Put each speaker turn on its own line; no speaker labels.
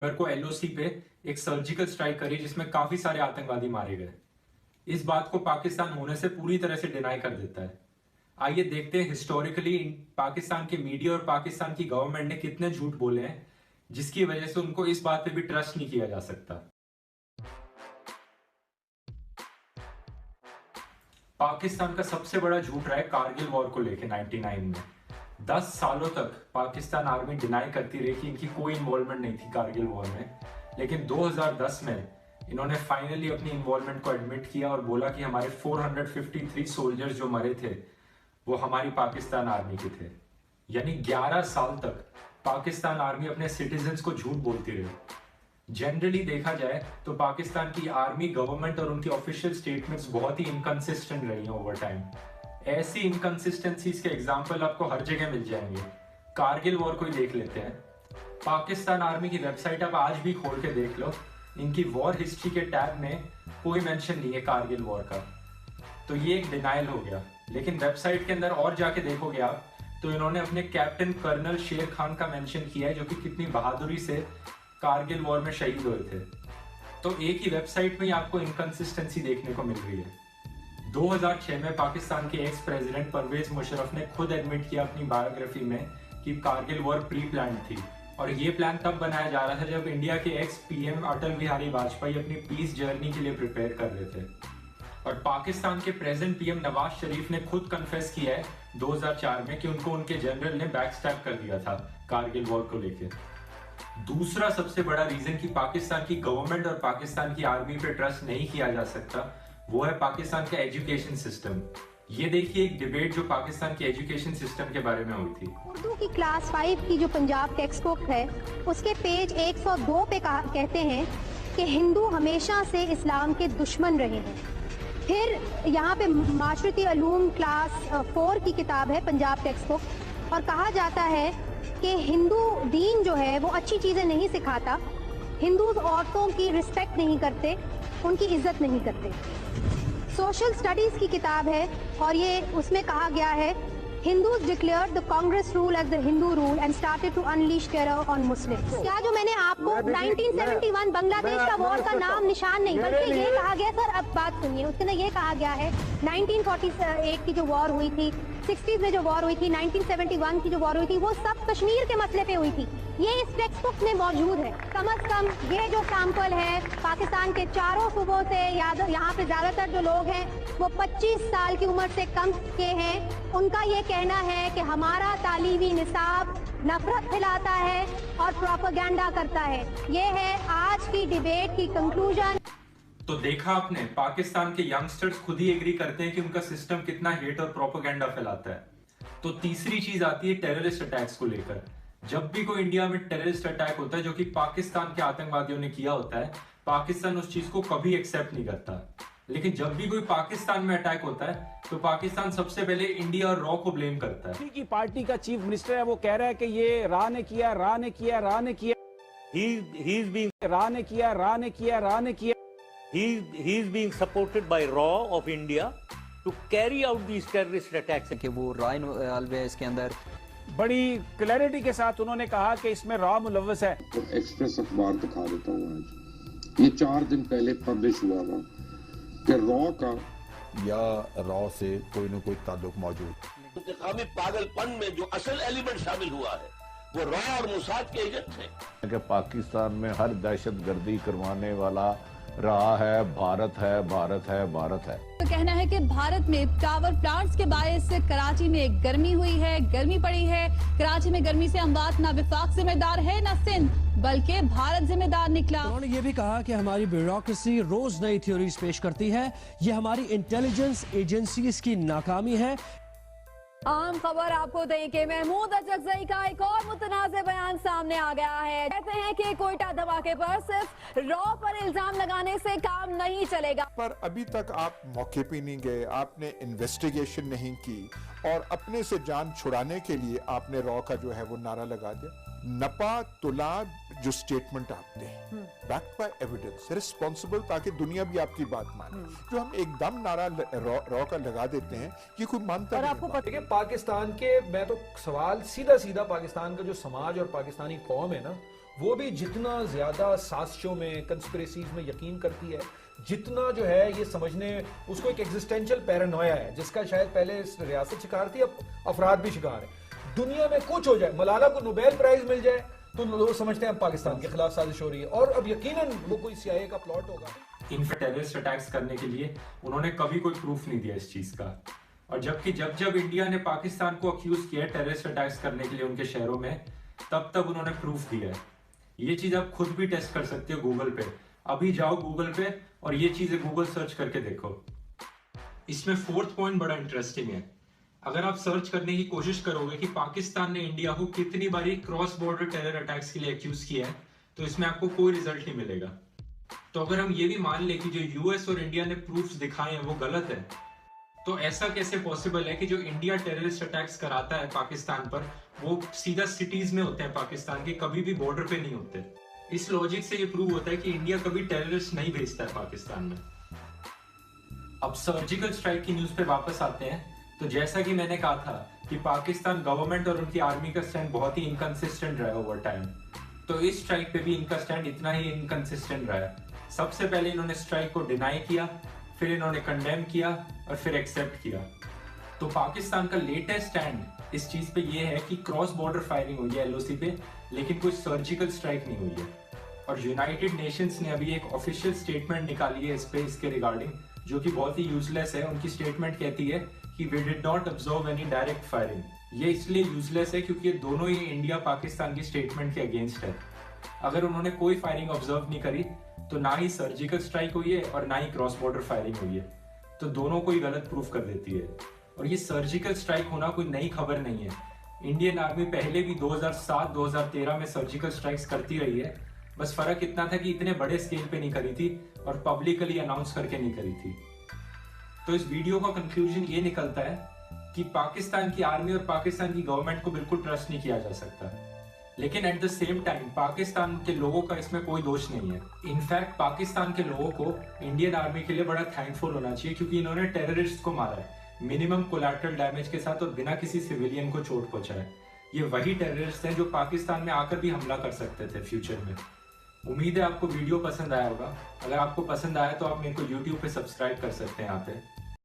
को एलओसी पे एक सर्जिकल स्ट्राइक करी जिसमें काफी सारे आतंकवादी मारे गए। इस बात को पाकिस्तान होने से पूरी तरह से डिनाई कर देता है। आइए देखते हैं हिस्टोरिकली पाकिस्तान के मीडिया और पाकिस्तान की गवर्नमेंट ने कितने झूठ बोले हैं जिसकी वजह से उनको इस बात पे भी ट्रस्ट नहीं किया जा सकता। पाकिस्तान का सबसे बड़ा झूठ रहा है कारगिल वॉर को लेकर 99 में। 10 सालों तक पाकिस्तान आर्मी डिनाई करती रही कि इनकी कोई इन्वॉल्वमेंट नहीं थी कारगिल वॉर में, लेकिन 2010 में इन्होंने फाइनली अपनी इन्वॉल्वमेंट को एडमिट किया और बोला कि हमारे 453 सोल्जर्स जो मरे थे वो हमारी पाकिस्तान आर्मी के थे। यानी 11 साल तक पाकिस्तान आर्मी अपने सिटीजन्स को झूठ बोलती रही। जनरली देखा जाए तो पाकिस्तान की आर्मी, गवर्नमेंट और उनकी ऑफिशियल स्टेटमेंट्स बहुत ही इनकंसिस्टेंट रही हैं ओवर टाइम। ऐसी इनकंसिस्टेंसीज के एग्जांपल आपको हर जगह मिल जाएंगे। कारगिल वॉर को ही देख लेते हैं। पाकिस्तान आर्मी की वेबसाइट आप आज भी खोल के देख लो, इनकी वॉर हिस्ट्री के टैब में कोई मेंशन नहीं है कारगिल वॉर का। तो ये एक डिनाइल हो गया। लेकिन वेबसाइट के अंदर और जाके देखोगे आप तो इन्होंने अपने कैप्टन कर्नल शेर खान का मेंशन किया है, जो कि कितनी बहादुरी से कारगिल वॉर में शहीद हुए थे। तो एक ही वेबसाइट में आपको इनकंसिस्टेंसी देखने को मिल रही है। 2006 में पाकिस्तान के एक्स प्रेसिडेंट परवेज मुशर्रफ ने खुद एडमिट किया अपनी बायोग्राफी में कि कारगिल वॉर प्री प्लान थी, और ये प्लान तब बनाया जा रहा था जब इंडिया के एक्स पीएम अटल बिहारी वाजपेयी अपनी पीस जर्नी के लिए प्रिपेयर कर रहे थे। और पाकिस्तान के प्रेजेंट पीएम नवाज शरीफ ने खुद कन्फेस किया है 2004 में कि उनको उनके जनरल ने बैकस्टैब कर दिया था कारगिल वॉर को लेकर। दूसरा सबसे बड़ा रीजन कि पाकिस्तान की गवर्नमेंट और पाकिस्तान की आर्मी पे ट्रस्ट नहीं किया जा सकता वो है पाकिस्तान का एजुकेशन सिस्टम। ये देखिए एक डिबेट जो पाकिस्तान के एजुकेशन सिस्टम के बारे में हुई थी।
उर्दू की क्लास 5 की जो पंजाब टेक्स्ट बुक है उसके पेज 102 पे कहते हैं कि हिंदू हमेशा से इस्लाम के दुश्मन रहे हैं। फिर यहाँ पे माशरती अलूम क्लास 4 की किताब है पंजाब टेक्स्ट बुक, और कहा जाता है कि हिंदू दीन जो है वो अच्छी चीज़ें नहीं सिखाता, हिंदू औरतों की रिस्पेक्ट नहीं करते, उनकी इज्जत नहीं करते। सोशल स्टडीज़ की किताब है और ये उसमें कहा गया है Hindus declared the Congress rule as the Hindu rule and started to unleash terror on Muslims. क्या जो मैंने आपको 1971 बांग्लादेश का वॉर का नाम निशान नहीं, बल्कि ये कहा गया, सर अब बात सुनिए, उसके अंदर ये कहा गया है 1948 की जो वॉर हुई थी, 60s में जो वॉर हुई थी, 1971 की जो वॉर हुई थी, वो सब कश्मीर के मसले पे हुई थी। ये इस टेक्स्ट बुक में मौजूद है। कम से कम ये जो सैंपल है पाकिस्तान के चारों सूबों से, यहाँ पे ज्यादातर जो लोग हैं वो 25 साल की उम्र से कम के हैं। उनका ये कहना है कि हमारा तालीमी निसाब नफरत फैलाता है और प्रोपेगेंडा करता है। ये है आज की डिबेट की कंक्लूजन।
तो देखा आपने, पाकिस्तान के यंगस्टर्स खुद ही एग्री करते हैं कि उनका सिस्टम कितना हेट और प्रोपेगेंडा फैलाता है। तो तीसरी चीज आती है टेररिस्ट अटैक्स को लेकर। जब भी कोई इंडिया में टेररिस्ट अटैक होता है जो कि पाकिस्तान के आतंकवादियों ने किया होता है, पाकिस्तान उस चीज को कभी एक्सेप्ट नहीं करता। लेकिन जब भी कोई पाकिस्तान में अटैक होता है तो पाकिस्तान सबसे पहले इंडिया और रॉ को ब्लेम करता है।
की पार्टी का चीफ मिनिस्टर है, वो कह रहा है कि ये रा ने किया, रा ने किया, रा ने किया, रा ने किया, रा ने किया, रा ने किया।
He is being supported by RAW of India to carry out these terrorist attacks.
कि वो रॉ इन्वॉल्व है इसके अंदर।
बड़ी क्लैरिटी के साथ उन्होंने कहा कि इसमें रॉ मुलव्वस है।
तो एक्सप्रेस अखबार दिखा देता हूँ आज, ये 4 दिन पहले पब्लिश हुआ था कि रॉ का
या रॉ से कोई न कोई ताल्लुक मौजूद।
इंतकामी पागलपन में जो असल एलिमेंट शामिल हुआ है वो रॉ और मुसाद के एजेंट थे।
कि पाकिस्तान में हर दहशतगर्दी करवाने वाला रहा है भारत है, भारत है, भारत है।
तो कहना है कि भारत में पावर प्लांट्स के बायस से कराची में गर्मी हुई है, गर्मी पड़ी है। कराची में गर्मी से अमवात ना विफाक जिम्मेदार है ना सिंध, बल्कि भारत जिम्मेदार निकला।
उन्होंने ये भी कहा कि हमारी ब्यूरोक्रेसी रोज नई थ्योरीज पेश करती है, ये हमारी इंटेलिजेंस एजेंसीज की नाकामी है।
आम खबर आपको दें कि महमूद अचकजई का एक और मुतनाज़ बयान सामने आ गया है। कहते हैं कि कोयटा धमाके पर सिर्फ रॉ पर इल्जाम लगाने से काम नहीं चलेगा।
पर अभी तक आप मौके पे नहीं गए, आपने इन्वेस्टिगेशन नहीं की और अपने से जान छुड़ाने के लिए आपने रॉ का जो है वो नारा लगा दिया। नपा तुला जो स्टेटमेंट आप दें बैक्ड बाय एविडेंस, रिस्पॉन्सिबल, ताकि दुनिया भी आपकी बात माने। जो हम एकदम नारा रॉ का लगा देते हैं कि कोई मानता
और आपको पता है कि पाकिस्तान के, मैं तो सवाल सीधा सीधा पाकिस्तान का जो समाज और पाकिस्तानी कौम है ना, वो भी जितना ज्यादा साजिशों में, कंस्पिरेसीज में यकीन करती है, जितना जो है ये समझने, उसको एक एग्जिस्टेंशियल पैरानोया है जिसका शायद पहले इस रियासत शिकार थी, अब अफराद भी शिकार है। दुनिया में कुछ हो जाए, मलाला को नोबेल प्राइज मिल जाए तो लोग समझते हैं अब पाकिस्तान के खिलाफ साजिश हो रही है, और अब यकीनन वो कोई CIA का प्लॉट होगा।
इनफैक्ट टेररिस्ट अटैक्स करने के लिए उन्होंने कभी कोई प्रूफ नहीं दिया इस चीज का। और जबकि जब इंडिया ने पाकिस्तान को अक्यूज किया है टेररिस्ट अटैक्स करने के लिए उनके शहरों में, तब उन्होंने प्रूफ दिया है। ये चीज आप खुद भी टेस्ट कर सकते हो गूगल पे। अभी जाओ गूगल पे और ये चीजें गूगल सर्च करके देखो। इसमें फोर्थ पॉइंट बड़ा इंटरेस्टिंग है। अगर आप सर्च करने की कोशिश करोगे कि पाकिस्तान ने इंडिया को कितनी बारी क्रॉस बॉर्डर टेरर अटैक्स के लिए एक्यूज किया है, तो इसमें आपको कोई रिजल्ट नहीं मिलेगा। तो अगर हम ये भी मान ले कि जो यूएस और इंडिया ने प्रूफ्स दिखाए हैं वो गलत है, तो ऐसा कैसे पॉसिबल है कि जो इंडिया टेररिस्ट अटैक्स कराता है पाकिस्तान पर, वो सीधा सिटीज में होते हैं पाकिस्तान के, कभी भी बॉर्डर पे नहीं होते। इस लॉजिक से ये प्रूव होता है कि इंडिया कभी टेररिस्ट नहीं भेजता है पाकिस्तान में। अब सर्जिकल स्ट्राइक की न्यूज पे वापस आते हैं। तो जैसा कि मैंने कहा था कि पाकिस्तान गवर्नमेंट और उनकी आर्मी का स्टैंड बहुत ही इनकंसिस्टेंट रहा है ओवर टाइम, तो इस स्ट्राइक पे भी इनका स्टैंड इतना ही इनकंसिस्टेंट रहा है। सबसे पहले इन्होंने स्ट्राइक को डिनाई किया, फिर इन्होंने कंडेम किया और फिर एक्सेप्ट किया। तो पाकिस्तान का लेटेस्ट स्टैंड इस चीज पे ये है कि क्रॉस बॉर्डर फायरिंग हुई है LOC पे, लेकिन कोई सर्जिकल स्ट्राइक नहीं हुई है। और यूनाइटेड नेशंस ने अभी एक ऑफिशियल स्टेटमेंट निकाली है इस पे, इसके रिगार्डिंग, जो कि बहुत ही यूजलेस है। उनकी स्टेटमेंट कहती है कि we did not observe any direct firing. ये इसलिए यूजलेस है क्योंकि ये दोनों ही इंडिया पाकिस्तान की स्टेटमेंट के अगेंस्ट है। अगर उन्होंने कोई फायरिंग ऑब्जर्व नहीं करी तो ना ही सर्जिकल स्ट्राइक हुई है और ना ही क्रॉस बॉर्डर फायरिंग हुई है, तो दोनों को ही गलत प्रूफ कर देती है। और ये सर्जिकल स्ट्राइक होना कोई नई खबर नहीं है। इंडियन आर्मी पहले भी 2007-2013 में सर्जिकल स्ट्राइक्स करती रही है, बस फर्क इतना था कि इतने बड़े स्केल पे नहीं करी थी और पब्लिकली अनाउंस करके नहीं करी थी। तो इस वीडियो का कंक्लूजन ये निकलता है कि पाकिस्तान की आर्मी और पाकिस्तान की गवर्नमेंट को बिल्कुल ट्रस्ट नहीं किया जा सकता, लेकिन at the same time Pakistan के लोगों का इसमें कोई दोष नहीं है। इनफैक्ट पाकिस्तान के लोगों को इंडियन आर्मी के लिए बड़ा थैंकफुल होना चाहिए, क्योंकि इन्होंने टेररिस्ट को मारा है मिनिमम कोलैटरल डैमेज के साथ और बिना किसी सिविलियन को चोट पहुंचाए। ये वही टेररिस्ट हैं जो पाकिस्तान में आकर भी हमला कर सकते थे फ्यूचर में। उम्मीद है आपको वीडियो पसंद आया होगा। अगर आपको पसंद आया तो आप मेरे को YouTube पे सब्सक्राइब कर सकते हैं यहाँ पे।